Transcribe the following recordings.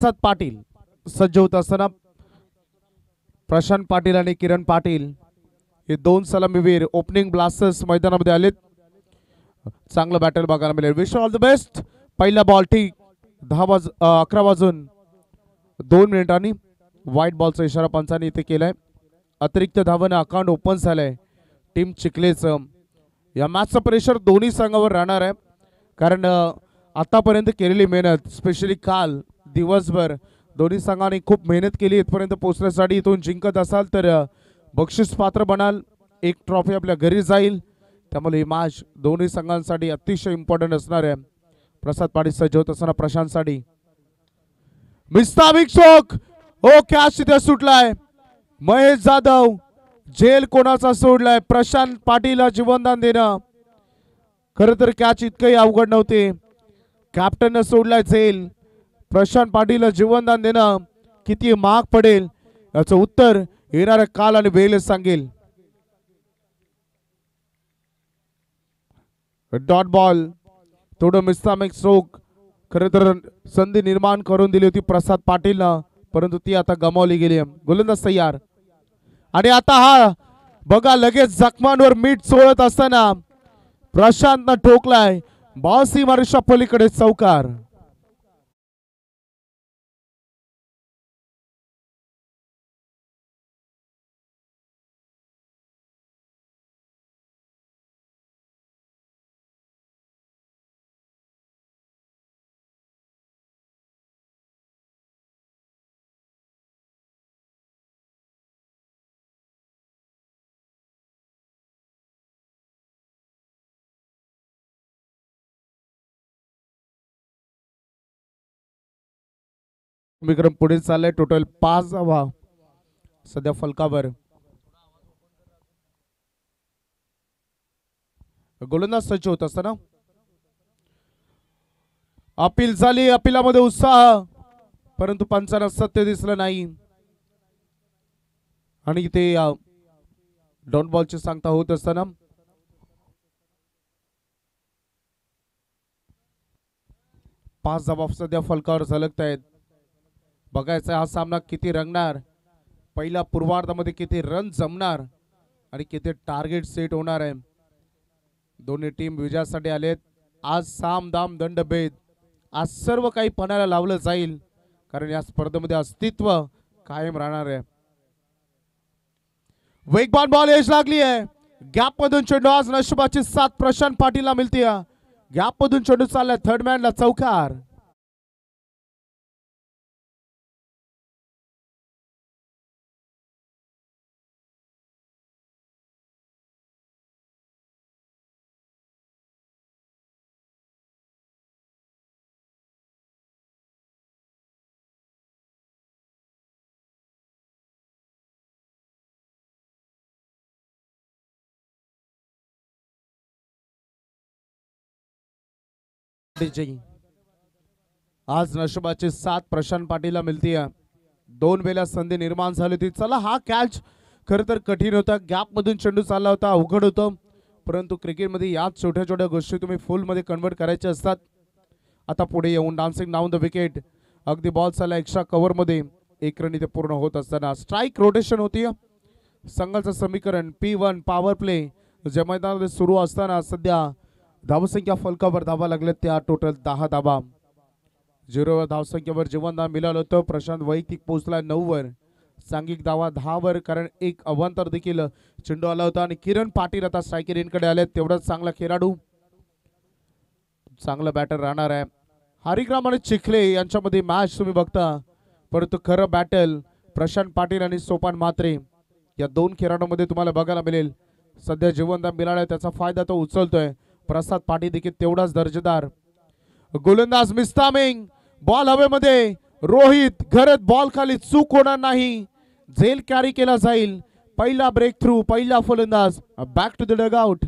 प्रसाद पाटील सज्ज होत असताना प्रशांत पाटील आणि किरण पाटील हे दोन सलामीवीर ओपनिंग ब्लास्टर्स मैदानामध्ये आलेत. चांगलं बॅटल बघायला मिळेल. Wish all the best. पहिला बॉल ठीक 11 वाजून 2 मिनिटांनी व्हाईट बॉलचा इशारा पंचांनी इथे केलाय. अतिरिक्त धावांना अकाउंट ओपन झालंय टीम चिखलेचं. या मॅचचं प्रेशर दोन्ही संघावर राहणार आहे कारण आतापर्यंत केलेली मेहनत स्पेशली काल दिवसभर दोन्ही संघांनी खूप मेहनत केली इथपर्यंत पोहोचण्यासाठी. इथून जिंकत असाल तर बक्षीस पात्र बनाल, एक ट्रॉफी आपल्या घरी जाईल. त्यामुळे ही मॅच दोन्ही संघांसाठी अतिशय इम्पॉर्टंट असणार आहे. प्रसाद पाटील सज्ज होत असताना प्रशांतसाठी मिस्ताबिक शोक ओ कॅच तिथे सुटलाय. महेश जाधव जेल कोणाचा सोडलाय. प्रशांत पाटीलला जीवनदान देणं खरं तर कॅच इतकंही अवघड नव्हते. कॅप्टननं सोडलाय जेल. प्रशांत पाटीलला जीवनदान देणं किती महाग पडेल याचं उत्तर येणाऱ्या काल आणि वेळेस सांगेल. डॉट बॉल थोडं मिस्तामेक स्ट्रोक खरं तर संधी निर्माण करून दिली होती प्रसाद पाटीलनं, परंतु ती आता गमावली गेली. गोलंदाज तयार आणि आता हा बघा लगेच जखमांवर मीठ चोळत असताना प्रशांतनं ठोकलाय. बॉसी मारुषा पलीकडे चौकार. विक्रम पुढे चाललाय. टोटल 5 धावा सध्या फलकावर. गोलंदाज सज्ज होत असताना अपील झाली. अपिलामध्ये उत्साह परंतु पंचांना सत्य दिसलं नाही आणि इथे डॉट बॉलची सांगता होत असताना 5 धावा सध्या फलकावर झलकत आहेत. बघायचा हा सामना किती रंगणार, पहिल्या पूर्वार्धामध्ये किती रन जमणार आणि किती टार्गेट सेट होणार आहे. दोन्ही टीम विजयासाठी आलेत. आज साम दाम दंड भेद आज सर्व काही पणाला लावलं जाईल कारण या स्पर्धेमध्ये अस्तित्व कायम राहणार आहे. वेगवान बॉल एज लागली आहे. गॅप मधून चेंडू आज नशिबाची साथ प्रशांत पाटीलला मिळते. गॅप मधून चेंडू चाललाय थर्ड मॅनला चौकार. आज नशिबाची साथ प्रशांत पाटीलला मिळते. 2 वेळा संधी निर्माण झाली होती. चला हा कॅच खर तर कठीण होता. गॅप मधून चेंडू चालला होता, अवघड होतं, परंतु क्रिकेटमध्ये याच छोट्या छोट्या गोष्टी तुम्ही फुल मध्ये कन्वर्ट करायच्या असतात. आता पुढे येऊन डान्सिंग डाऊन द विकेट अगदी बॉल चालला एक्स्ट्रा कव्हर मध्ये. 1 रन इथे पूर्ण होत असताना स्ट्राईक रोटेशन होती. संघाचं समीकरण P1 पॉवर प्ले ज्या मैदानामध्ये सुरू असताना सध्या धावसंख्या फलकावर धावा लागल्या त्या टोटल 10 धावा. 0 धावसंख्येवर जीवनदान मिळालं होतं. प्रशांत वैयक्तिक पोहोचला 9 वर. सांघिक धावा 10 वर कारण एक अवांतर देखील चेंडू आला होता आणि किरण पाटील आता स्ट्रायकर इनकडे आले. तेवढाच चांगला खेळाडू, चांगला बॅटर राहणार आहे. हरिग्राम आणि चिखले यांच्यामध्ये मॅच तुम्ही बघता, परंतु खरं बॅटल प्रशांत पाटील आणि सोपान म्हात्रे या 2 खेळाडूंमध्ये तुम्हाला बघायला मिळेल. सध्या जीवनदान मिळालाय त्याचा फायदा तो उचलतोय. प्रसाद पाटील देखील तेवढाच दर्जेदार. गोलंदाज मिस्तामिंग बॉल हवेमध्ये. रोहित घरत बॉल खाली चूक होणार नाही. झेल कॅरी केला जाईल. पहिला ब्रेक थ्रू, पहिला फलंदाज बॅक टू द डगआउट.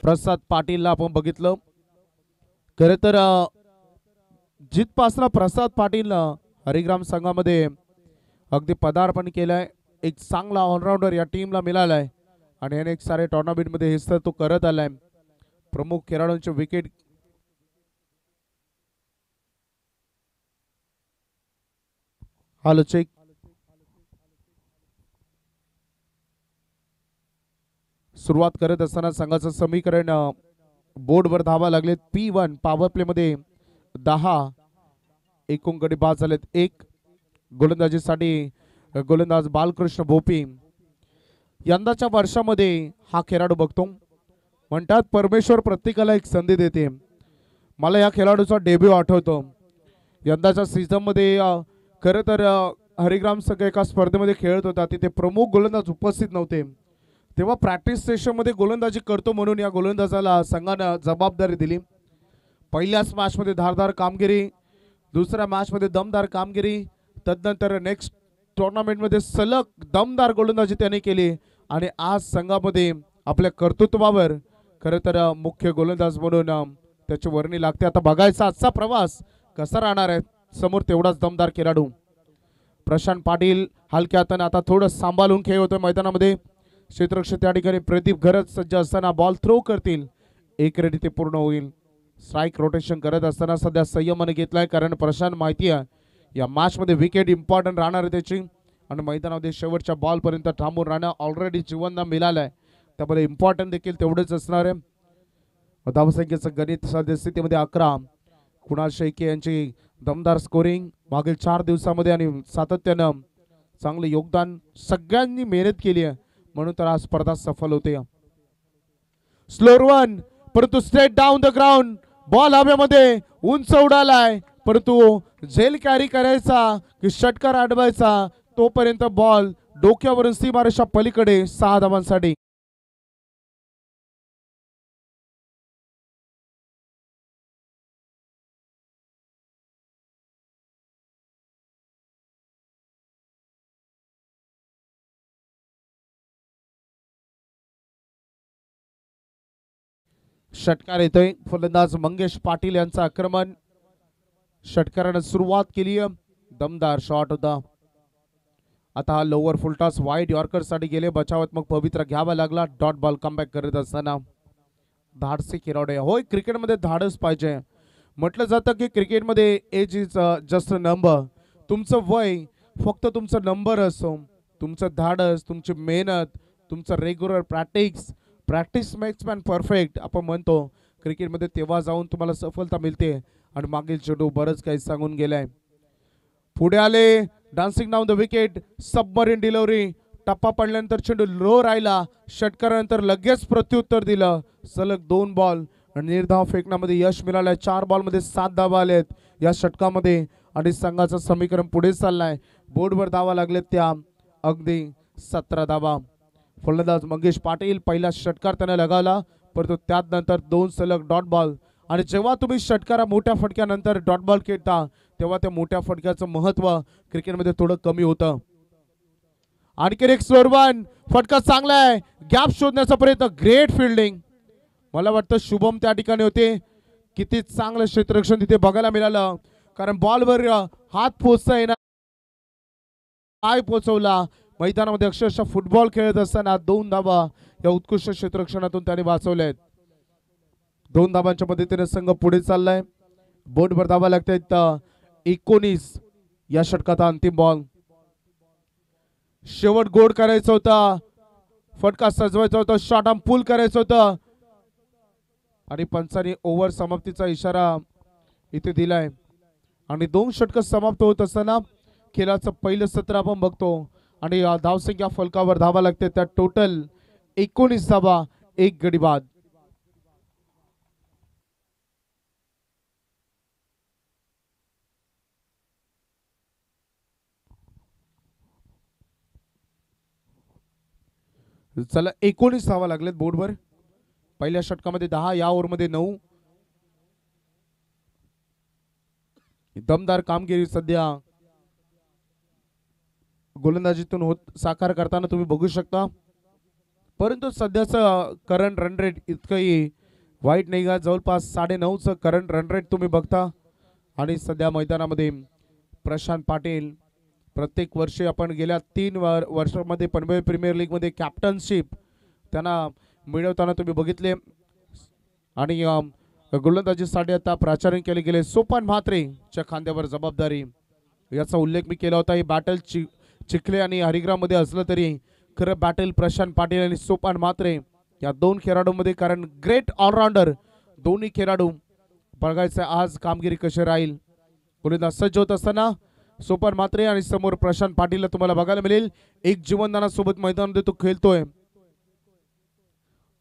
प्रसाद पाटीलला आपण बघितलं. खरं तर जितपासला प्रसाद पाटीलनं हरिग्राम संघामध्ये अगदी पदार्पण केलंय. एक चांगला ऑलराऊंडर या टीमला मिळालाय आणि अनेक सारे टुर्नामेंटमध्ये हिस्सा तो करत आलाय. प्रमुख खेळाडूंचे विकेट चेक सुरुवात करत असताना संघाचं समीकरण बोर्डवर धावा लागलेत. P1 पॉवर प्ले मध्ये 10 एकूण गडी बाद झालेत. एक गोलंदाजीसाठी गोलंदाज बालकृष्ण भोपी. यंदाच्या वर्षामध्ये हा खेळाडू बघतो. म्हणतात परमेश्वर प्रत्येकाला एक संधी देते. मला या खेळाडूचा डेब्यू आठवतो. यंदाच्या सीझन मध्ये खरं तर हरिग्राम संघ एका स्पर्धेमध्ये खेळत होता. तिथे प्रमुख गोलंदाज उपस्थित नव्हते. तेव्हा प्रॅक्टिस सेशन मध्ये गोलंदाजी करतो म्हणून या गोलंदाजाला संघानं जबाबदारी दिली. पहिल्याच मॅच मध्ये धारदार कामगिरी, दुसऱ्या मॅच मध्ये दमदार कामगिरी, तदनंतर नेक्स्ट टुर्नामेंट मध्ये सलग दमदार गोलंदाजी त्याने केली आणि आज संघामध्ये आपल्या कर्तृत्वावर खरं तर मुख्य गोलंदाज म्हणून त्याची वर्णी लागते. आता बघायचा आजचा प्रवास कसा राहणार आहे. समोर तेवढाच दमदार खेळाडू प्रशांत पाटील हलक्या हाताने आता थोडं सांभाळून खेळ होतोय मैदानामध्ये. क्षेत्ररक्षक त्या ठिकाणी प्रदीप घरत सज्ज असताना बॉल थ्रो करतील. एक रेडी ते पूर्ण होईल. स्ट्राईक रोटेशन करत असताना सध्या संयमाने घेतलाय कारण प्रशांत माहिती आहे या मॅच मध्ये विकेट इम्पॉर्टंट राहणार आहे त्याची आणि मैदानामध्ये शेवटच्या बॉल पर्यंत थांबून राहणं ऑलरेडी जीवनदान मिळालंय. त्यामध्ये इम्पॉर्टंट देखील तेवढेच असणार आहे. धावसंख्येचं गणित सध्या स्थितीमध्ये 11. कुणाल शेळके यांची दमदार स्कोरिंग मागील 4 दिवसामध्ये आणि सातत्यानं चांगले योगदान. सगळ्यांनी मेहनत केली आहे म्हणून तर आज स्पर्धा सफल होते. स्लोअर वन परंतु straight down the ground. Ball हवेमध्ये उंच उडालाय परंतु झेल कॅरी करायचा की षटकार अडवायचा तोपर्यंत बॉल डोक्यावरून सीमारेषा पलीकडे 6 धावांसाठी. षटकार येतोय. फलंदाज मंगेश पाटील यांचं आक्रमण. षटकाराने सुरुवात केली. दमदार शॉट होता. आता हा लोअर फुलटॉस वाईड यॉर्कर साठी गेले. बचावात्मक पवित्रा घ्यावा लागला. डॉट बॉल कमबॅक करत असताना धाडसी खेळाडू. होय क्रिकेटमध्ये धाडस पाहिजे. म्हटलं जातं की क्रिकेटमध्ये age is just a number. तुमचं वय फक्त तुमचा नंबर असतो. तुमचं धाडस, तुमची मेहनत, तुमचं regular practice makes man perfect आपण म्हणतो क्रिकेटमध्ये. तेव्हा जाऊन तुम्हाला सफलता मिळते आणि मागील चेंडू बरंच काही सांगून गेलाय. पुढे आले dancing down the wicket. Submarine delivery. टप्पा पडल्यानंतर चेंडू लो राहिला. षटकारानंतर लगेच प्रत्युत्तर दिलं. सलग 2 बॉल आणि निर्धाव फेकण्यामध्ये यश मिळालंय. 4 बॉलमध्ये 7 धावा आलेत या षटकामध्ये आणि संघाचं समीकरण पुढे चाललंय. बोर्डवर धावा लागलेत त्या अगदी 17 धावा. फलंदाज मंगेश पाटील पहिला षटकार त्याने लगावला परंतु त्यानंतर 2 सलग डॉट बॉल. आणि जेव्हा तुम्ही षटकारा मोठ्या फटक्यानंतर डॉट बॉल खेळता तेव्हा त्या मोठ्या फटक्याचं महत्व क्रिकेटमध्ये थोडं कमी होतं. आणखी एक स्लोअर वन. फटका चांगला आहे. गॅप शोधण्याचा प्रयत्न. Great fielding. मला वाटतं शुभम त्या ठिकाणी होते. किती चांगलं क्षेत्ररक्षण तिथे बघायला मिळालं कारण बॉलवर हात पोचता येणार पाय पोचवला. मैदानामध्ये अक्षरशः फुटबॉल खेळत असताना 2 धावा या उत्कृष्ट क्षेत्ररक्षणातून त्याने वाचवल्यात. 2 धावांच्या मदतीने संघ पुढे चाललाय. बोर्डवर धावा लागतात 19 या षटकाचा अंतिम बॉल. शेवट गोड करायचा होता. फटका सजवायचा होता. शॉट आर्म पुल करायचं होतं आणि पंचांनी ओव्हर समाप्तीचा इशारा इथे दिलाय आणि 2 षटक समाप्त होत असताना खेळाचं पहिलं सत्र आपण बघतो आणि धावसंख्या फलकावर धावा लागते. त्या टोटल 19 धावा, 1 गडी बाद. चला 19 धावा लागलेत बोर्डवर. पहिल्या षटकामध्ये 10, या ओव्हरमध्ये 9. दमदार कामगिरी सध्या गोलंदाजीतून साकार करताना तुम्ही बघू शकता. परंतु सध्याचं करंट रन रेट इतकंही वाईट नाही का, जवळपास 9.5चं करंट रन रेट तुम्ही बघता. आणि सध्या मैदानामध्ये प्रशांत पाटील प्रत्येक वर्षी आपण गेल्या 3 वर्षामध्ये पनवेल प्रीमियर लीगमध्ये कॅप्टनशिप त्यांना मिळवताना तुम्ही बघितले. आणि गोलंदाजीसाठी आता प्राचार्य केले गेले सोपान म्हात्रेच्या खांद्यावर जबाबदारी, याचा उल्लेख मी केला होता. ही बॅटल चिखले आणि हरिग्राममध्ये असलं तरी खरं बॅटल प्रशांत पाटील आणि सोपान म्हात्रे या दोन खेळाडूंमध्ये, कारण ग्रेट ऑलराऊंडर दोन्ही खेळाडू. बघायचं आज कामगिरी कशी राहील. गोलंदाज सज्ज होत असताना सोपान म्हात्रे आणि समोर प्रशांत पाटीलला तुम्हाला बघायला मिळेल. एक जीवनदानासोबत मैदानामध्ये तो खेळतोय.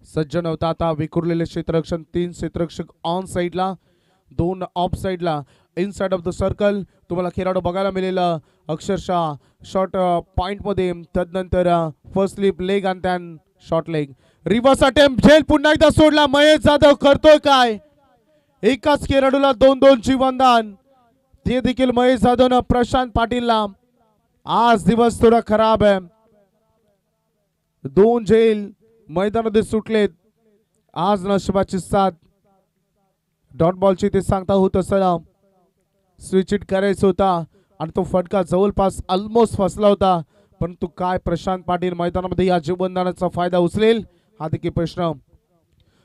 सज्ज नव्हता आता विखुरलेले क्षेत्ररक्षण, 3 क्षेत्ररक्षक ऑन साइडला, 2 ऑफ साइडला. इनसाइड ऑफ द सर्कल तुम्हाला खेळाडू बघायला मिळेल अक्षरशः शॉर्ट पॉइंट मध्ये. तदनंतर फर्स्ट स्लिप लेग आणि त्यान शॉर्ट लेग. रिव्हर्स अटेम्प्ट झेल पुन्हा एकदा सोडला. महेश जाधव करतोय काय, एकाच खेळाडूला 2-2 जीवनदान, ते देखील महेश जाधवनं प्रशांत पाटीलला. आज दिवस थोडा खराब आहे. 2 झेल मैदानामध्ये सुटलेत. आज नशिबाची साथ. डॉट बॉलची ते सांगता होत असताना स्विच इट करायचं होता आणि तो फटका जवळपास ऑलमोस्ट फसला होता. परंतु काय प्रशांत पाटील मैदानामध्ये या जीवनदानाचा फायदा उचलेल हा देखील प्रश्न.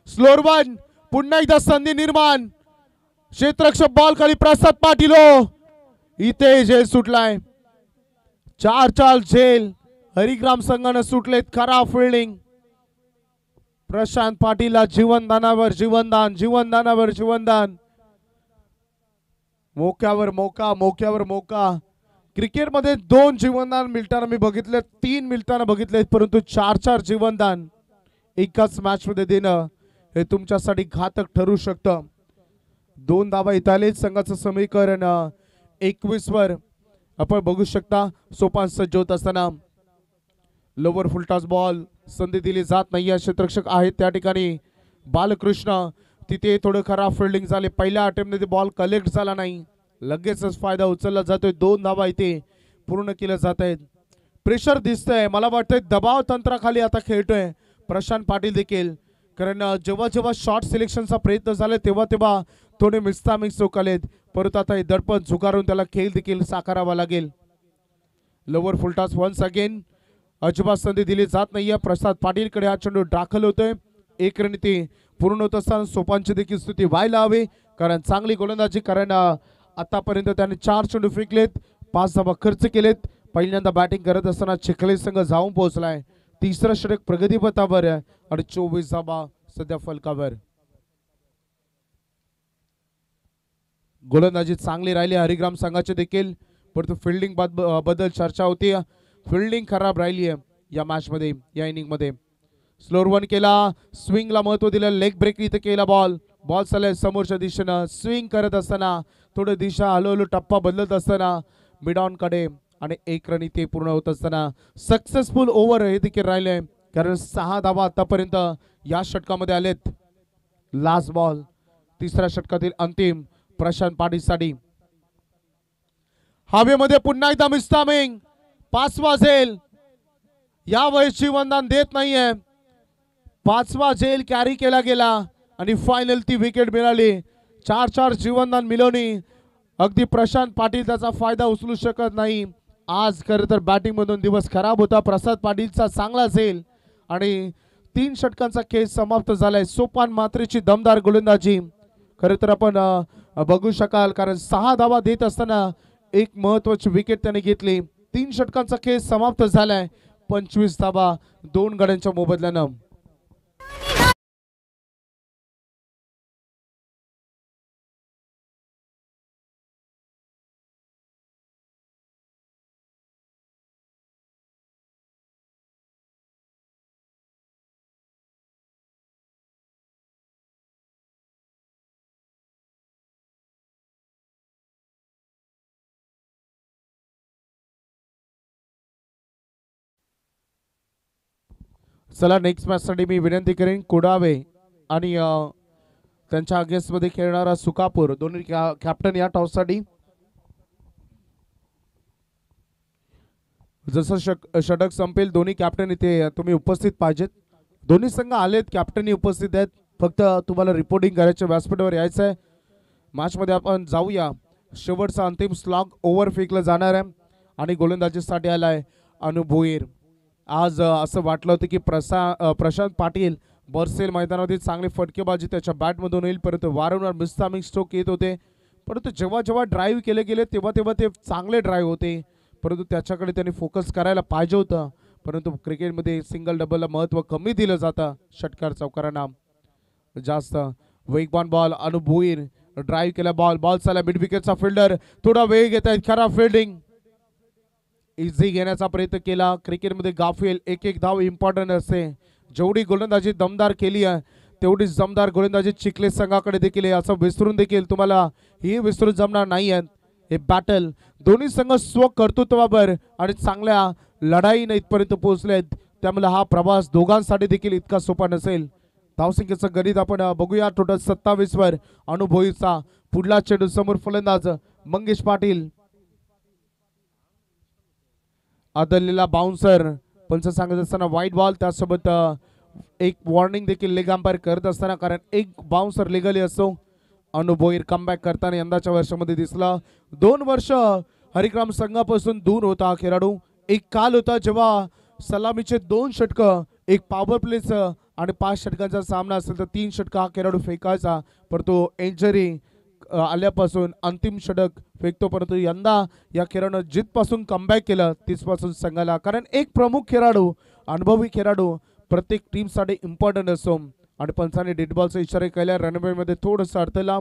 स्लोअर वन, पुन्हा एकदा संधी निर्माण. क्षेत्ररक्षक बॉल खाली, प्रसाद पाटील हो, इथे झेल सुटलाय. 4 झेल हरिग्राम संघाने सुटलेत. खराब फिल्डिंग. प्रशांत पाटीलला जीवनदानावर जीवनदान, जीवनदानावर जीवनदान. मोक्यावर मोका, मोक्यावर मोका. क्रिकेटमध्ये 2 जीवनदान मिळताना मी बघितले, 3 मिळताना बघितले, परंतु 4 जीवनदान एकाच मॅच मध्ये देणं हे तुमच्यासाठी घातक ठरू शकतं. 2 धावा इथाले संघाचं समीकरण 21 वर आपण बघू शकता. सोपान सज्ज होत असताना लोवर फुलटॉस बॉल, संधी दिली जात नाही. क्षेत्ररक्षक आहेत त्या ठिकाणी बालकृष्ण. तिथे थोडं खराब फिल्डिंग झाले. पहिल्या अटेम्प्ट मध्ये बॉल कलेक्ट झाला नाही, लगेचच फायदा उचलला जातोय. 2 धावा इथे पूर्ण केल्या जात आहेत. प्रेशर दिसतंय, मला वाटतंय दबाव तंत्राखाली आता खेळतोय प्रशांत पाटील देखील. कारण जेव्हा जेव्हा शॉर्ट सिलेक्शनचा प्रयत्न झाला तेव्हा थोडे मिक्स चौकालेत, परंतु आता हे दडपण झुगारून त्याला खेळ देखील साकारावा लागेल. Lower full toss once again. अजिबात संधी दिली जात नाहीये. प्रसाद पाटीलकडे हा चेंडू दाखल होतोय. 1 रणनीती पूर्ण होत असताना सोपानची देखील स्तुती व्हायला हवी, कारण चांगली गोलंदाजी. कारण आतापर्यंत त्याने 4 चेंडू फेकलेत, 5 धावा खर्च केलेत. पहिल्यांदा बॅटिंग करत असताना चिखले संघ जाऊन पोहोचलाय. 3रं षटक प्रगतीपथावर आणि 24 धावा सध्या फलकावर. गोलंदाजी चांगली राहिली हरिग्राम संघाचे देखील, परंतु फिल्डिंग बद्दल चर्चा होती. फिल्डिंग खराब राहिली आहे या मॅच मध्ये, या इनिंग मध्ये. स्लोअर वन केला, स्विंगला महत्व दिलं. लेग ब्रेक इथे केला. बॉल चालय समोरच्या दिशेनं. स्विंग करत असताना थोडं दिशा हळूहळू टप्पा बदलत असताना मिड ऑन कडे आणि 1 रन इथे पूर्ण होत असताना सक्सेसफुल ओव्हर हे देखील राहिले, कारण 6 धावा आतापर्यंत या षटकामध्ये आलेत. लास्ट बॉल 3ऱ्या षटकातील अंतिम प्रशांत पाटीलसाठी. हवेमध्ये पुन्हा एकदा मिस्टामिंग. 5वा झेल या वेळेस जीवनदान देत नाहीये. 5वा झेल कॅरी केला गेला आणि फायनल ती विकेट मिळाली. 4 जीवनदान मिळवणी अगदी प्रशांत पाटील त्याचा फायदा उचलू शकत नाही. आज खरं तर बॅटिंग मधून दिवस खराब होता. प्रसाद पाटीलचा चांगला झेल आणि 3 षटकांचा खेळ समाप्त झालाय. सोपान म्हात्रेची दमदार गोलंदाजी खरं तर आपण बघू शकाल, कारण 6 धावा देत असताना एक महत्वाची विकेट त्याने घेतली. 3 षटकांचा खेळ समाप्त झालाय. 25 धावा 2 गड्यांच्या मोबदल्यानं. चला नेक्स्ट मॅच साठी मी विनंती करेन कुडावे आणि त्यांच्या अगेन्स्ट मध्ये खेळणारा सुकापूर दोन्ही कॅप्टन या टॉस साठी. जसं षटक संपेल दोन्ही कॅप्टन इथे तुम्ही उपस्थित पाहिजेत. दोन्ही संघ आलेत, कॅप्टनही उपस्थित आहेत. फक्त तुम्हाला रिपोर्टिंग करायचं, व्यासपीठावर यायचं आहे. मॅचमध्ये आपण जाऊया. शेवटचा अंतिम स्लॉग ओव्हर फेकला जाणार आहे आणि गोलंदाजीसाठी आलाय अनु भोईर. आज असं वाटलं होतं की प्रशांत पाटील बरसेल मैदानामध्ये चांगली फटकेबाजी त्याच्या बॅटमधून येईल, परंतु वारंवार मिसटायमिंग स्ट्रोक येत होते. परंतु जेव्हा जेव्हा ड्राईव्ह केले गेले तेव्हा तेव्हा ते चांगले ड्राईव्ह होते, परंतु त्याच्याकडे त्यांनी फोकस करायला पाहिजे होतं. परंतु क्रिकेटमध्ये सिंगल डबलला महत्त्व कमी दिलं जातं. षटकार चौकारांना जास्त. वेगवान बॉल अनु भोईर ड्राईव्ह केला, बॉल चालला मिड विकेटचा फिल्डर थोडा वेळ घेत आहेत. खराब फिल्डिंग, इझी घेण्याचा प्रयत्न केला. क्रिकेटमध्ये गाफील एक एक धाव इम्पॉर्टंट असते. जेवढी गोलंदाजी दमदार केली आहे तेवढीच दमदार गोलंदाजी चिखले संघाकडे देखील आहे, असं विसरून देखील तुम्हाला ही विसरून जमणार नाही आहे. हे बॅटल दोन्ही संघ स्वकर्तृत्वावर आणि चांगल्या लढाईने इथपर्यंत पोहोचले आहेत, त्यामुळे हा प्रवास दोघांसाठी देखील इतका सोपा नसेल. धावसंख्येचं गणित आपण बघूया. टोटल 27 वर अनु भोईरचा पुढला चेंडू समोर फलंदाज मंगेश पाटील. आदरलेला बाउन्सर पंच सांगत असताना वाईट बॉल, त्यासोबत एक वॉर्निंग देखील लेग अंपायर करत असताना, कारण एक बाउन्सर लिगली असतो. अनु भोईर कमबॅक करताना यंदाच्या वर्षामध्ये दिसला. 2 वर्ष हरिग्राम संघापासून दूर होता हा खेळाडू. एक काल होता जेव्हा सलामीचे 2 षटकं, एक पॉवर प्लेचं आणि 5 षटकांचा सामना असेल तर 3 षटकं हा खेळाडू फेकायचा, परंतु इंजरी आल्यापासून अंतिम षटक फेकतो. परंतु यंदा या खेळाडूनं जितपासून कमबॅक केलं तिथपासून संघाला, कारण एक प्रमुख खेळाडू, अनुभवी खेळाडू प्रत्येक टीमसाठी इम्पॉर्टंट असतो. आणि पंचाने डेड बॉलचा इशारा केला. रनवेमध्ये थोडंसं अडथळा.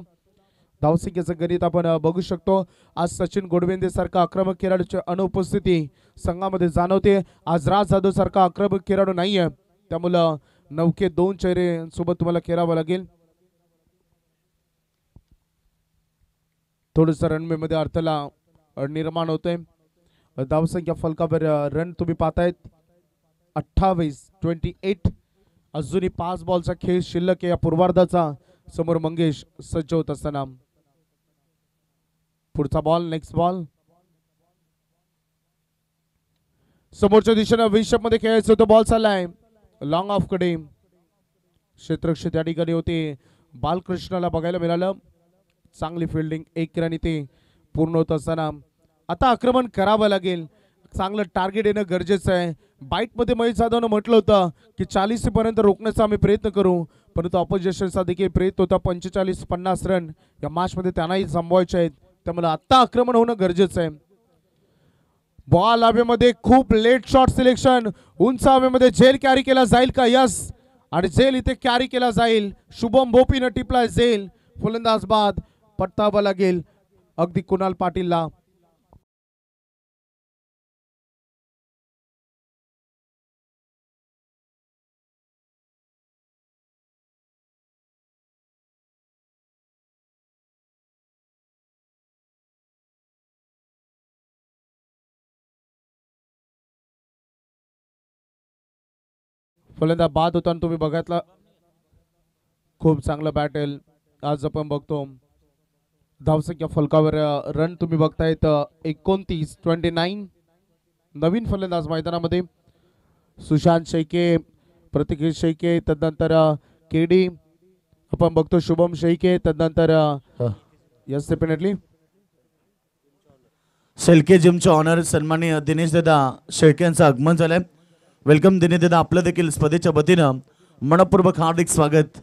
धावसंख्येचं गणित आपण बघू शकतो. आज सचिन गोडवेंदे सारखा आक्रमक खेळाडूची अनुपस्थिती संघामध्ये जाणवते. आज राज जाधव सारखा आक्रमक खेळाडू नाही आहे, त्यामुळं 9 2 चेहरे सोबत तुम्हाला खेळावं लागेल. थोडंसं रनवे मध्ये अडथळा निर्माण होतोय. धावसंख्या फलकावर रन तुम्ही पाहतायत 28. अजूनही 5 बॉलचा खेळ शिल्लक आहे या पूर्वार्धाचा. समोर मंगेश सज्ज होत असताना पुढचा बॉल, नेक्स्ट बॉल समोरच्या दिशेने विषप मध्ये खेळायचं होतं. बॉल चाललाय लॉंग ऑफ कडे. क्षेत्ररक्षक त्या ठिकाणी होते. बालकृष्णाला बघायला मिळालं. चांगली फिल्डिंग, 1 रन इथे पूर्ण होत असताना आता आक्रमण करावं लागेल. चांगलं टार्गेट येणं गरजेचं आहे. बाईटमध्ये महेश जाधवनं म्हटलं होतं की 40 पर्यंत रोखण्याचा आम्ही प्रयत्न करू, परंतु ऑपोजिशनचा देखील प्रयत्न होता. 45-50 रन या मॅचमध्ये त्यांनाही जमवायचे आहेत, त्यामुळे आता आक्रमण होणं गरजेचं आहे. बॉल हवेमध्ये, खूप लेट शॉट सिलेक्शन. उंच हवेमध्ये झेल कॅरी केला जाईल का? यस, आणि झेल इथे कॅरी केला जाईल. शुभम भोपीनं टिपलाय झेल. फलंदाज बाद पटतावा लागेल अगदी कुणाल पाटीलला. फलंदाज बाद होताना तुम्ही बघितला. खूप चांगलं बॅटल आज आपण बघतो. धावसंख्या फलकावर रन तुम्ही बघतायत 29. नवीन फलंदाज मैदानामध्ये सुशांत शेळके, प्रतीक शेळके, तदनंतर केडी आपण बघतो. शुभम शेळके, तदनंतर यस डेफिनेटली शेळके जिमचे ऑनर सन्माननीय दिनेश दादा शेळके यांचं आगमन झालंय. वेलकम दिनेश दादा, आपलं देखील स्पर्धेच्या वतीनं मनपूर्वक हार्दिक स्वागत.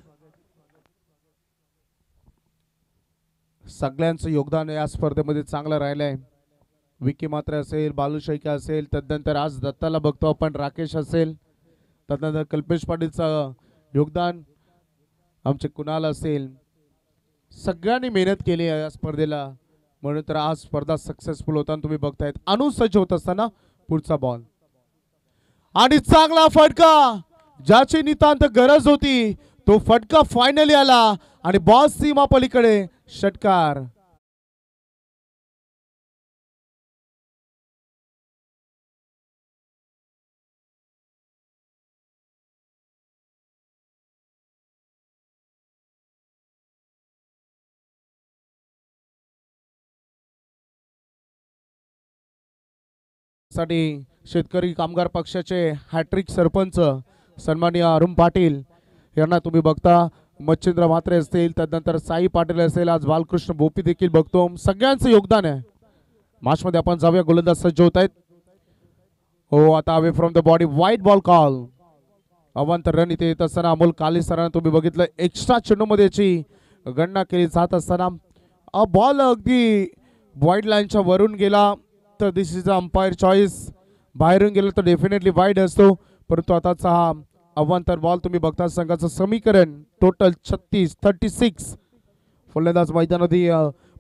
सगळ्यांचं योगदान या स्पर्धेमध्ये चांगलं राहिलंय. विकी मात्र असेल, बालू शेळके असेल, तदनंतर आज दत्ताला बघतो आपण, राकेश असेल, तदनंतर कल्पेश पाटीलचं योगदान, आमचे कुणाल असेल, सगळ्यांनी मेहनत केली आहे या स्पर्धेला, म्हणून तर आज स्पर्धा सक्सेसफुल होताना तुम्ही बघतायत. अनुसज्ज होत असताना पुढचा बॉल आणि चांगला फटका, ज्याची नितांत गरज होती तो फटका फायनली आला आणि बॉल सीमा पलीकडे षटकार. साठी शेतकरी कामगार पक्षाचे हॅट्रिक सरपंच सन्माननीय अरुण पाटील यांना तुम्ही बघता, मच्छिंद्र म्हात्रे असतील, त्यानंतर साई पाटील असेल, आज बालकृष्ण भोपी देखील बघतो, सगळ्यांचं योगदान आहे. मॅचमध्ये आपण जाऊया, गोलंदाज सज्ज होत आहेत. हो, आता away from the body, white ball call. अवांतर रन इथे येत असताना अमोल काले सरांना तुम्ही बघितलं, एक्स्ट्रा चेंडूमध्ये याची गणना केली जात असताना बॉल अगदी वाईड लाईनच्या वरून गेला तर दिस इज द अंपायर चॉईस, बाहेरून गेला तर डेफिनेटली वाईड असतो. परंतु आताचा हा अवांतर बॉल तुम्ही बघता, संघाचं समीकरण टोटल 36 फलंदाज मैदानामध्ये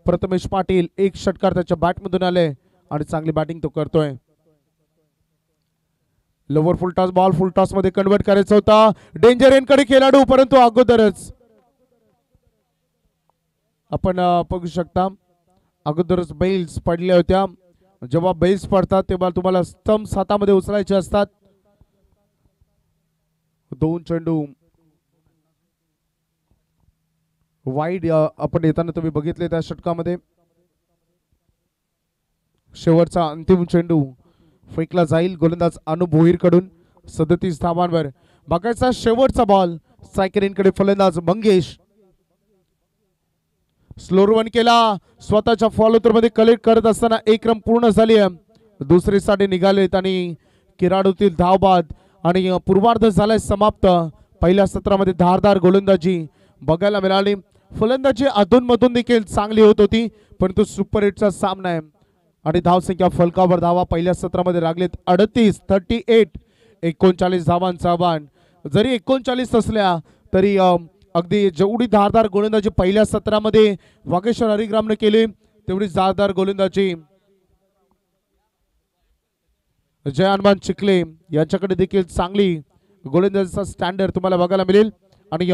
प्रथमेश पाटील, एक षटकार त्याच्या बॅटमधून आले आणि चांगली बॅटिंग तो करतोय. लोवर फुल टॉस बॉल फुल टॉस मध्ये कन्वर्ट करायचा होता, डेंजर एनकडे खेळाडू, परंतु अगोदरच आपण बघू शकता अगोदरच बेल्स पडल्या होत्या. जेव्हा बेल्स पडतात तेव्हा तुम्हाला स्टंप्स हातामध्ये उचलायचे असतात. दोन चेंडू वाईड आपण येताना तुम्ही बघितले त्या षटकामध्ये. शेवटचा अंतिम चेंडू फेकला जाईल गोलंदाज अनु भोईर कडून. 37 धावांवर बघायचा शेवटचा बॉल, सायकरीनकडे फलंदाज मंगेश. स्लो रन केला, स्वतःच्या फॉलोथ्रू मध्ये कलेक्ट करत असताना एक रन पूर्ण झाली आहे. दुसरी साठी निघालेत आणि किराडूतील धावबाद आणि पूर्वार्ध झालाय समाप्त. पहिल्या सत्रामध्ये धारदार गोलंदाजी बघायला मिळाली. फलंदाजी अधूनमधून देखील चांगली होत होती, परंतु सुपर हिटचा सामना आहे आणि धावसंख्या फलकावर धावा पहिल्या सत्रामध्ये लागलेत 38 39 धावांचं आव्हान. जरी 39 असल्या तरी अगदी जेवढी धारदार गोलंदाजी पहिल्या सत्रामध्ये वागेश्वर हरिग्रामने केली, तेवढी धारदार गोलंदाजी जय हनुमान चिखले यांच्याकडे देखील चांगली गोलंदाजीचा स्टँडर्ड तुम्हाला बघायला मिळेल. आणि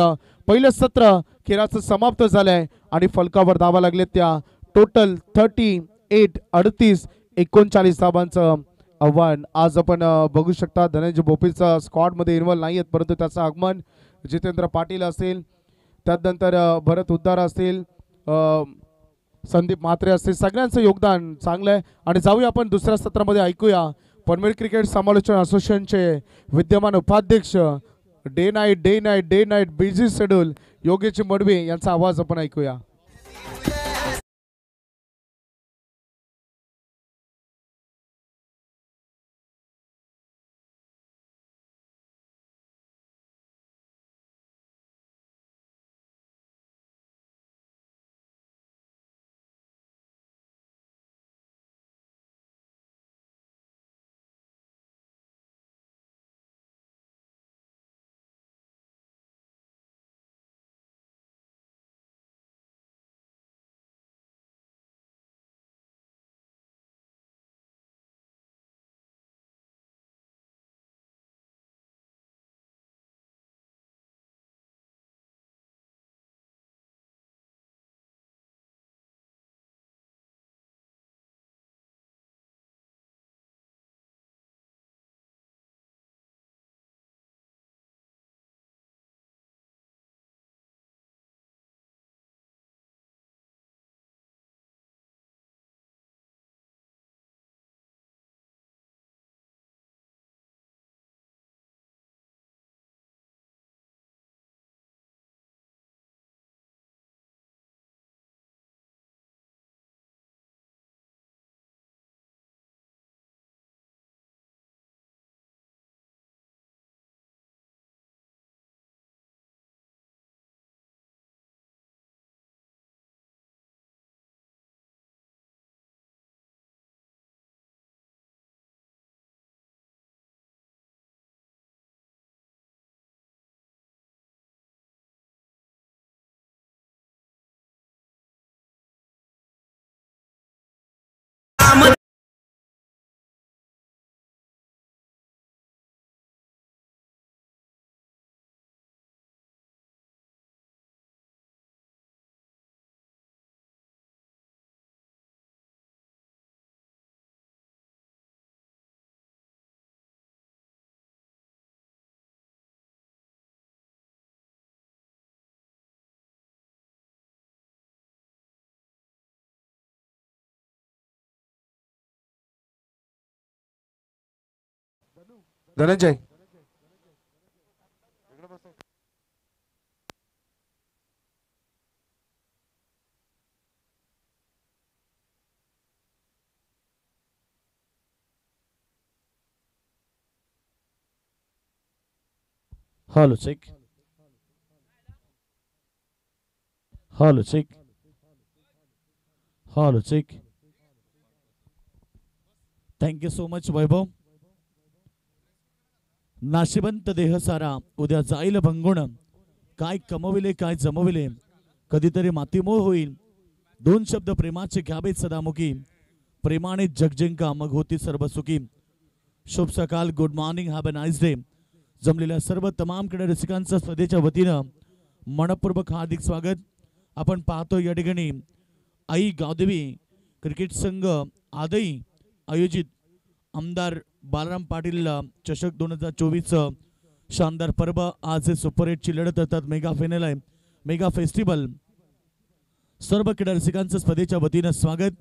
पहिलं सत्र खेळाचं समाप्त झालंय आणि फलकावर धावा लागलेत त्या टोटल 38 39 धावांचं आव्हान. आज आपण बघू शकता धनंजय भोपीचा स्क्वॉड मध्ये इन्व्हॉल्व नाही आहेत, परंतु त्याचं आगमन जितेंद्र पाटील असेल, त्यानंतर भरत उद्दार असतील, संदीप म्हात्रे असतील, सगळ्यांचं योगदान चांगलं आहे. आणि जाऊया आपण दुसऱ्या सत्रामध्ये ऐकूया पनवेल क्रिकेट समालोचन असोसिएशनचे विद्यमान उपाध्यक्ष, day night busy schedule Yogesh Madve यांचा आवाज आपण ऐकूया. Dhananjay hello check. Hello check. Hello check. Thank you so much Vaibhav. नाशिवंत देह सारा उद्या जाईल भंगुण, काय कमविले काय जमविले, कधीतरी मातीमोह होईल. दोन शब्द प्रेमाचे घ्यावेत सदामुखी, प्रेमाने जगजिंका मग होती सर्व सुखी. शुभ सकाळ, good morning, have a nice day. जमलेल्या सर्व तमाम क्रीडा रसिकांचं स्पर्धेच्या वतीनं मनपूर्वक हार्दिक स्वागत. आपण पाहतो या ठिकाणी आई गावदेवी क्रिकेट संघ आदई आयोजित आमदार बालराम पाटील चषक 2024 शानदार पर्व. आज सुपर 8ची लढत होतात. मेगा फायनल आहे, मेगा फेस्टिवल. सर्व क्रीडा रसिकांचं स्पर्धेच्या वतीनं स्वागत.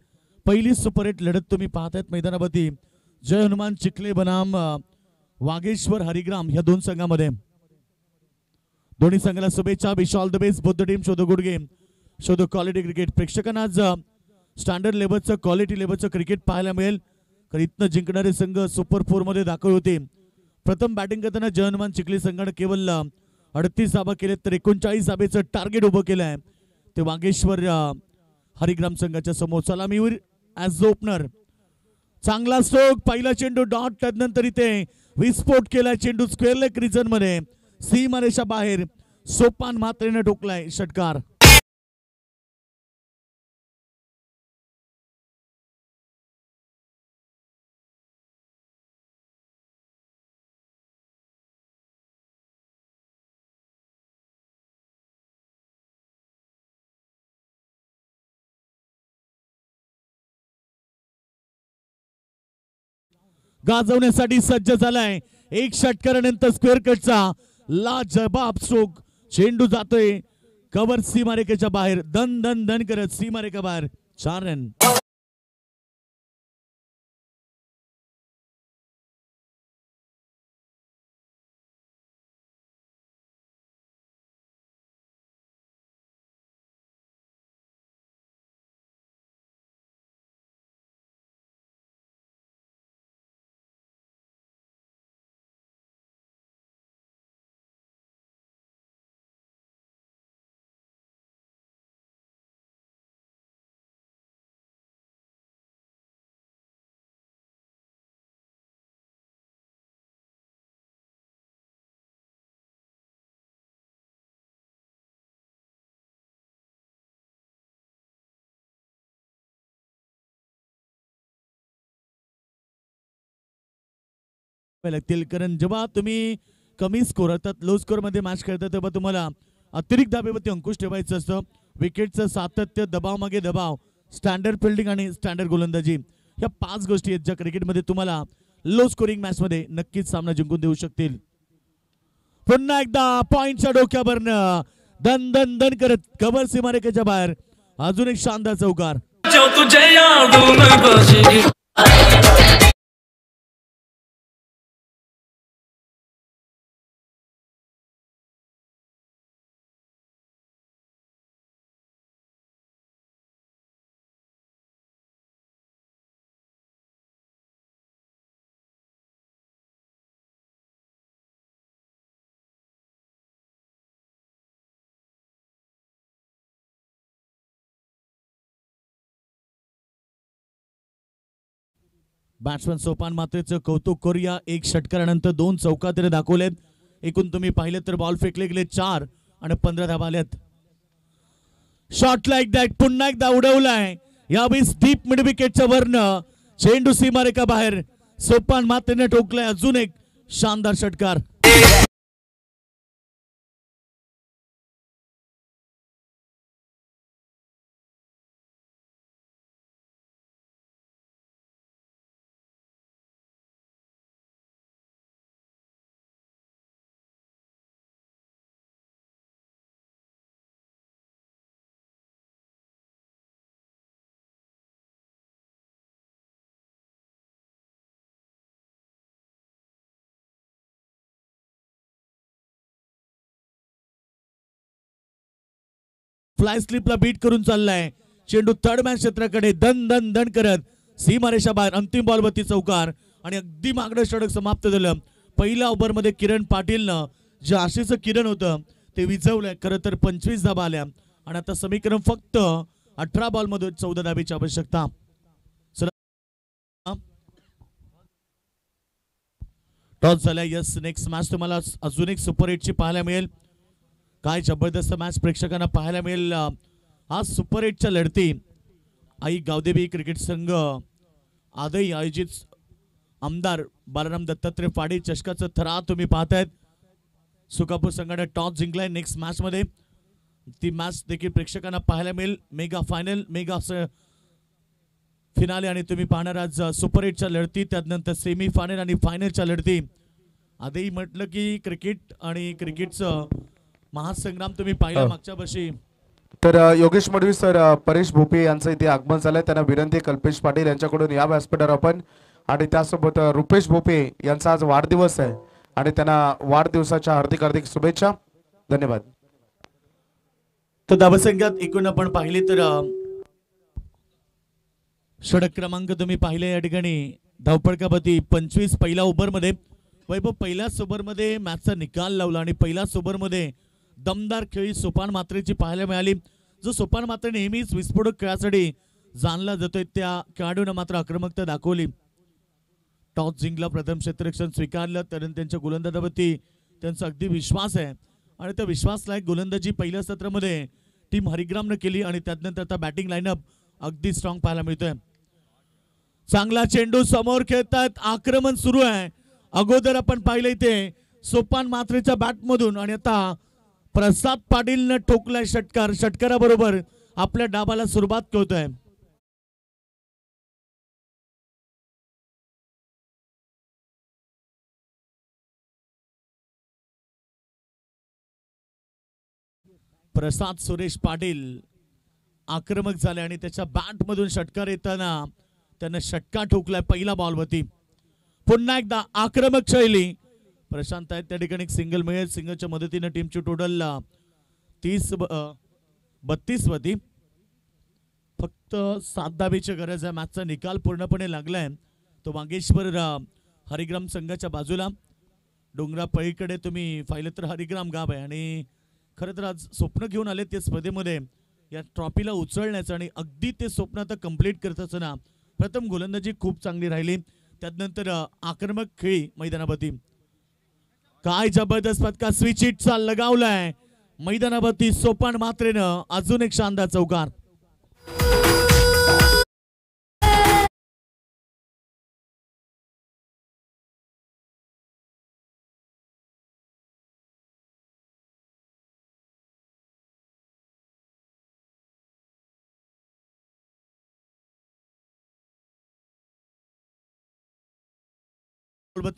पहिली सुपर 8 लढत तुम्ही पाहतायत मैदानावरती. जय हनुमान चिखले बनाम वागेश्वर हरिग्राम ह्या दोन संघामध्ये. दोन्ही संघाला शुभेच्छा. Wish all the best both the team. Show the good game, show the quality cricket. प्रेक्षकांना आज स्टँडर्ड लेवलचं क्वालिटी लेवलचं क्रिकेट पाहायला मिळेल. कारण इथनं जिंकणारे संघ सुपर 4 मध्ये दाखल होते. प्रथम बॅटिंग करताना जय हनुमान चिखली संघाने केवळ 38 धावा केलेत, तर 39 धावेचं टार्गेट उभं केलं आहे. ते वागेश्वर हरिग्राम संघाच्या समोर. सलामीवर ॲज ओपनर चांगला स्ट्रोक, पहिला चेंडू डॉट. त्यानंतर इथे विस्फोट केलाय चेंडू स्क्वेअर लेग रिजन मध्ये, सीमारेषा बाहेर. सोपान मात्रेने ठोकलाय षटकार. गाजवण्यासाठी सज्ज झालाय. एक षटकारानंतर स्क्वेअर कटचा लाजवाब स्ट्रोक. चेंडू जातोय कव्हर सीमारेखेच्या बाहेर. दन दन दन करत सीमारेखा बाहेर. 4 रन. लागतील, कारण जेव्हा तुम्ही कमी स्कोर अर्थात लो स्कोर मध्ये मॅच खेळता तेव्हा तुम्हाला अतिरिक्त धाबेवरती अंकुश ठेवायचं असतं. विकेटचं सातत्य, दबाव मागे दबाव, स्टँडर्ड फिल्डिंग आणि स्टँडर्ड गोलंदाजी, या 5 गोष्टी आहेत ज्या क्रिकेटमध्ये तुम्हाला लो स्कोरिंग मॅच मध्ये नक्कीच सामना जिंकून देऊ शकतील. पुन्हा एकदा पॉइंटच्या डोक्यावरनं दन दन दन करत कव्हर सीमारेखेच्या बाहेर. अजून एक शानदार चौकार. बॅट्समन सोपान मात्रेचं कौतुक करूया. एक षटकारानंतर 2 चौकार दाखवलेत. एकूण तुम्ही पाहिले तर बॉल फेकले गेले 4 आणि 15 धावा आल्यात. शॉट लाईक दॅट पुन्हा एकदा उडवलाय. यावेळी डीप मिड विकेटच्या वरनं चेंडू सीमारेखा बाहेर. सोपान मात्रेने ठोकलाय अजून एक शानदार षटकार. फ्लाय स्लिपला बीट करून चाललाय चेंडू थर्ड मॅन क्षेत्राकडे. दन दन दन करत सीमारेषा बाहेर. अंतिम बॉलवरती चौकार आणि अगदी मागणं षटक समाप्त झालं. पहिल्या ओव्हरमध्ये किरण पाटीलनं जे आशेचं किरण होतं ते विझवलंय. खरं तर 25 धाबा आल्या आणि आता समीकरण फक्त 18 बॉल मधून 14 धाबेची आवश्यकता. टॉस झाल्या. यस, नेक्स्ट मॅच तुम्हाला अजून एक सुपर 8 ची पाहायला मिळेल. काय जबरदस्त मॅच प्रेक्षकांना पाहायला मिळेल. आज सुपर 8 च्या लढती आई गावदेवी क्रिकेट संघ आदई आयोजित आमदार बालाराम दत्तात्रय पाटील चषकाचं थरा तुम्ही पाहतायत. सुकापूर संघाने टॉस जिंकलाय. नेक्स्ट मॅच मध्ये ती मॅच देखील प्रेक्षकांना पाहायला मिळेल. मेगा फायनल, मेगा फिनाले आणि तुम्ही पाहणार आज सुपर 8 च्या लढती, त्यानंतर सेमी फायनल आणि फायनलच्या लढती. आधी म्हटलं की क्रिकेट आणि क्रिकेटचं महासंग्राम तुम्ही पाहिला मागच्या वर्षी. तर योगेश मडवी सर, परेश भोपे यांचं इथे आगमन झालंय. त्यांना विनंती कल्पेश पाटील यांच्याकडून या व्यासपीठावर आपण. आणि त्यासोबत रुपेश भोपे यांचा आज वाढदिवस आहे आणि त्यांना वाढदिवसाच्या हार्दिक हार्दिक शुभेच्छा. धन्यवाद. तर धावसंख्यात एकूण आपण पाहिले तर षटक क्रमांक तुम्ही पाहिले या ठिकाणी. धावपळकापती 25 पहिल्या ओव्हरमध्ये. वैभव पहिल्याच ओव्हरमध्ये मॅचचा निकाल लावला आणि पहिल्याच ओव्हरमध्ये दमदार खेळी सोपान मात्रेची पाहायला मिळाली. जो सोपान मात्र नेहमीच विस्फोटक खेळासाठी जाणला जातोय त्या खेळाडूने मात्र आक्रमकता दाखवली. टॉस जिंकला, प्रथम क्षेत्ररक्षण स्वीकारलं, तर त्यांच्या गोलंदाजावरती त्यांचा अगदी विश्वास आहे आणि त्या विश्वासलायक गोलंदाजी पहिल्या सत्रामध्ये टीम हरिग्रामने केली आणि त्यानंतर आता बॅटिंग लाईनअप अगदी स्ट्रॉंग पाहायला मिळतोय. चांगला चेंडू समोर खेळतात, आक्रमण सुरू आहे. अगोदर आपण पाहिलं इथे सोपान मात्रेच्या बॅटमधून आणि आता प्रसाद पाटीलनं ठोकलाय षटकार. षटकाराबरोबर आपल्या डाबाला सुरुवात करतोय. प्रसाद सुरेश पाटील आक्रमक झाले आणि त्याच्या बॅट मधून षटकार येताना त्याने षटकार ठोकलाय पहिला बॉलवरती. पुन्हा एकदा आक्रमक शैली. प्रशांत आहेत त्या ठिकाणी सिंगल मिळेल. सिंगलच्या मदतीने टीमची टोटल 32 वरती. फक्त 7 धाबेची गरज आहे. मॅचचा निकाल पूर्णपणे लागलाय तो वागेश्वर हरिग्राम संघाच्या बाजूला. डोंगरा पळीकडे तुम्ही पाहिलं तर हरिग्राम गाव आहे आणि खरं तर आज स्वप्न घेऊन आले ते स्पर्धेमध्ये या ट्रॉफीला उचलण्याचं आणि अगदी ते स्वप्न आता कंप्लीट करत असताना प्रथम गोलंदाजी खूप चांगली राहिली, त्यानंतर आक्रमक खेळी मैदानावरती. काय जबरदस्त फटका स्विच हिटचा लगावलाय मैदानावरती सोपान मात्रेनं. अजून एक शानदार चौकार.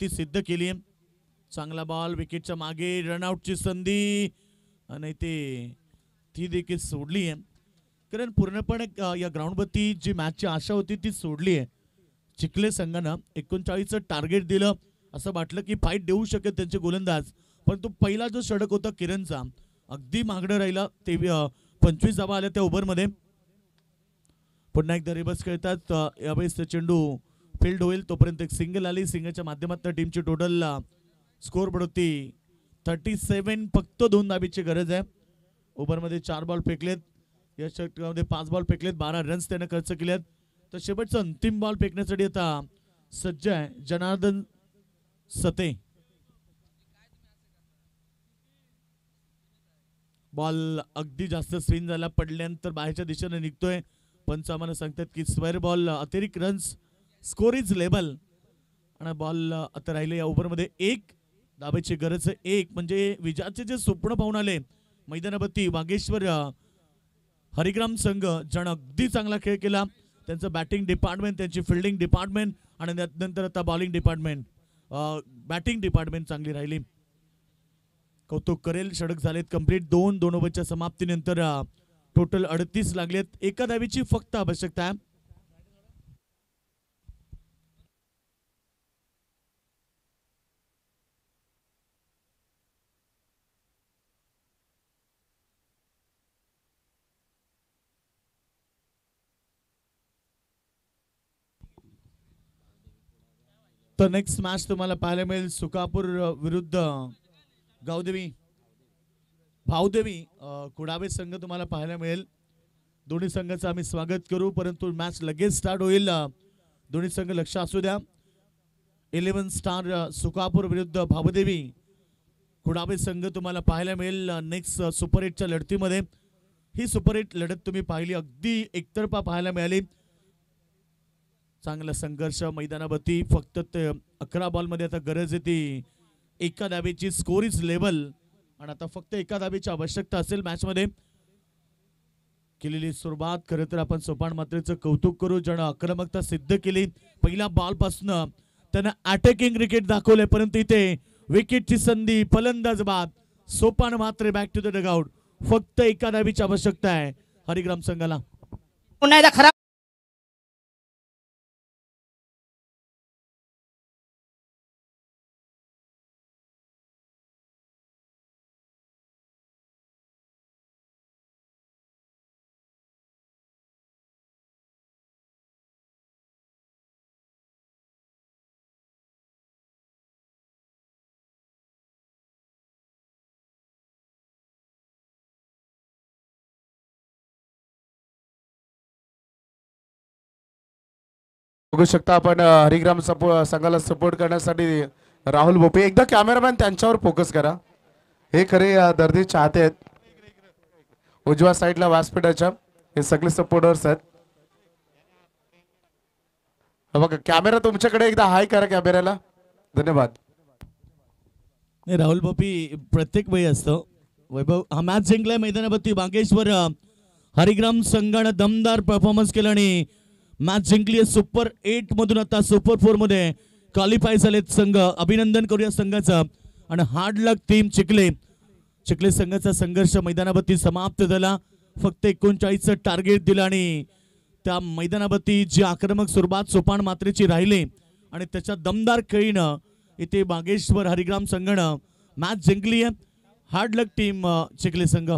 सिद्ध केली. चांगला बॉल विकेटच्या मागे, रनआउटची संधी आणि ती देखील सोडली आहे. कारण पूर्णपणे या ग्राउंडवरती जी मॅचची आशा होती ती सोडली आहे. चिखले संघानं 39चं टार्गेट दिलं. असं वाटलं की फाईट देऊ शकेल त्यांचे गोलंदाज, परंतु पहिला जो षटक होता किरणचा अगदी मागणं राहिला. 25 धावा आल्या त्या ओव्हरमध्ये. पुन्हा एकदा रिवर्स खेळतात. यावेळेस चेंडू फील्ड होईल तोपर्यंत एक सिंगल आली. सिंगलच्या माध्यमातून टीमची टोटल स्कोर बढवती 37. फक्त 2 धाबीची गरज आहे. ओव्हरमध्ये 4 बॉल फेकलेत. या षटकामध्ये 5 बॉल फेकलेत. 12 रन्स त्याने खर्च केलेत. तर शेवटचा अंतिम बॉल फेकण्यासाठी आता सज्ज आहे जनार्दन सते. बॉल अगदी जास्त स्विंग झाला, पडल्यानंतर बाहेरच्या दिशेने निघतोय. पंच आम्हाला सांगतात की स्क्वेअर बॉल अतिरिक्त रन्स, स्कोर इज लेबल. आणि बॉल आता राहिले या ओव्हरमध्ये 1 धाबेची गरज आहे. 1 म्हणजे विजयाचे जे स्वप्न पाहून आले मैदानावरती वागेश्वर हरिग्राम संघ, ज्यानं अगदी चांगला खेळ केला. त्यांचं बॅटिंग डिपार्टमेंट, त्यांची फिल्डिंग डिपार्टमेंट आणि त्यानंतर आता बॉलिंग डिपार्टमेंट, बॅटिंग डिपार्टमेंट चांगली राहिली. कौतुक करेल. षटक झालेत कंप्लीट. 2 ओव्हरच्या समाप्तीनंतर टोटल 38 लागलेत. 1 धाबेची फक्त आवश्यकता आहे. तर नेक्स्ट मॅच तुम्हाला पाहायला मिळेल सुकापूर विरुद्ध गावदेवी भावदेवी कुडावे संघ तुम्हाला पाहायला मिळेल. दोन्ही संघाचं आम्ही स्वागत करू, परंतु मॅच लगेच स्टार्ट होईल. दोन्ही संघ लक्ष असू द्या. 11 स्टार सुकापूर विरुद्ध भावदेवी कुडावे संघ तुम्हाला पाहायला मिळेल नेक्स्ट सुपर 8च्या लढतीमध्ये. ही सुपर 8 लढत तुम्ही पाहिली, अगदी एकतर्फा पाहायला मिळाली. चांगला संघर्ष मैदानावरती. फक्त 11 बॉलमध्ये आता गरज आहे ती एका धावेची. स्कोर इज लेवल आणि आता फक्त एका धावेची आवश्यकता असेल मॅचमध्ये. केलेली सुरुवात खरं तर आपण सोपान मात्रेचं कौतुक करू, ज्यानं आक्रमकता सिद्ध केली. पहिल्या बॉल पासून त्यानं अटॅकिंग क्रिकेट दाखवले, परंतु इथे विकेटची संधी, फलंदाज बाद. सोपान मात्रे बॅक टू द डगआउट. फक्त एका धावेची आवश्यकता आहे हरिग्राम संघाला. पुन्हा एकदा खराब बघू शकता आपण हरिग्राम संघाला सपोर्ट करण्यासाठी राहुल भोपे. एकदा कॅमेरामॅन त्यांच्यावर फोकस करा. हे खरे दर्दी चाहते आहेत. उजव्या साईडला व्यासपीठाच्या हे सगळे सपोर्टर्स आहेत. बघा कॅमेरा तुमच्याकडे, एकदा हाय करा कॅमेऱ्याला. धन्यवाद. राहुल बापी प्रत्येक वेळी असतो. वैभव हा मॅच जिंकलाय मैदानावरती. बागेश्वर हरिग्राम संघानं दमदार परफॉर्मन्स केला आणि मॅच जिंकली आहे. सुपर 8 मधून आता सुपर 4 मध्ये क्वालिफाय झालेत संघ. अभिनंदन करूया संघाचं. आणि हार्ड लक टीम चिखले संघाचा संघर्ष मैदानावरती समाप्त झाला. फक्त 39चं टार्गेट दिलं आणि त्या मैदानावरती जी आक्रमक सुरुवात सोपान मात्रेची राहिली आणि त्याच्या दमदार खेळीनं इथे बागेश्वर हरिग्राम संघानं मॅच जिंकली आहे. हार्ड लक टीम चिखले संघ.